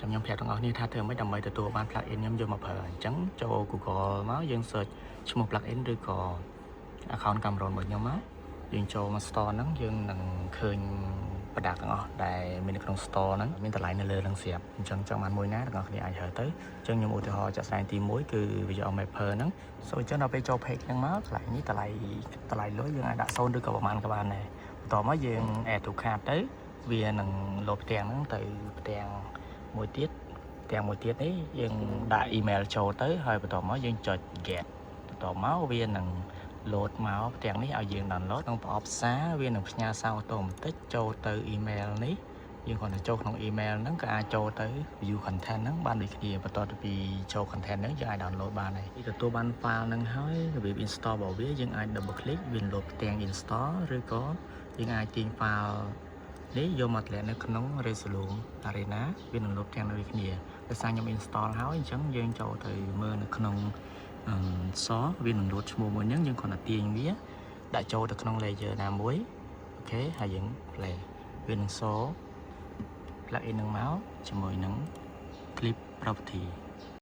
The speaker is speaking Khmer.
Trong nhóm phépទាំងនេះថាធ្វើមិនដើម្បីទទួលបាន plugin ខ្ញុំយកមកប្រើអញ្ចឹងចូល Google មកយើង search ឈ្មោះ plugin ឬក៏ account Cameron របស់ខ្ញុំមកយើងចូលមក store ហ្នឹងយើងនឹងឃើញ product ទាំងអស់ដែលមាននៅក្នុង store ហ្នឹងមានតម្លៃនៅលើហ្នឹងស្រាប់អញ្ចឹងចង់បានមួយណាទាំងអស់គ្នាអាចរើទៅអញ្ចឹងខ្ញុំឧទាហរណ៍ចាក់ស្ដែងទី1គឺ Visual Mapper ហ្នឹងអញ្ចឹងដល់ពេលចូល page ហ្នឹងមកកន្លែងនេះតម្លៃលុយយើងអាចដាក់0ឬក៏ប្រហែលក៏បានដែរបន្ទាប់មកយើង add to cart ទៅវានឹងលោតផ្ទាំងហ្នឹងទៅផ្ទាំងមួយទៀតនេះយើងដាក់ email ចូលទៅហើយបន្ទាប់មកយើងចុច get បន្ទាប់មកវានឹងលោតមកផ្ទាំងនេះឲ្យយើង download ក្នុងប្រអប់សារវានឹងផ្ញើសារអូតូម៉ាទិកចូលទៅ email នេះយើងគ្រាន់តែចូលក្នុង email ហ្នឹងក៏អាចចូលទៅ view content ហ្នឹងបានដូចគ្នាបន្ទាប់ពីចូល content ហ្នឹងយើងអាច download បានហើយពីទទួលបាន file ហ្នឹងហើយរបៀប install របស់វាយើងអាច double click វាលោតផ្ទាំង install ឬក៏យើងអាចទាញ file នេះយកមកតម្លាក់នៅក្នុង Resolution Arena វានឹងលោតផ្ទាំងដូចគ្នាដោយសារខ្ញុំ install ហើយអញ្ចឹងយើងចូលទៅមើលនៅក្នុងវានឹងលោតឈ្មោះមួយហ្នឹងយើងគ្រាន់តែទាញវាដាក់ចូលទៅក្នុង layer ណាមួយអូខេហើយយើង play វានឹងplugin នឹងមកជាមួយនឹង clip property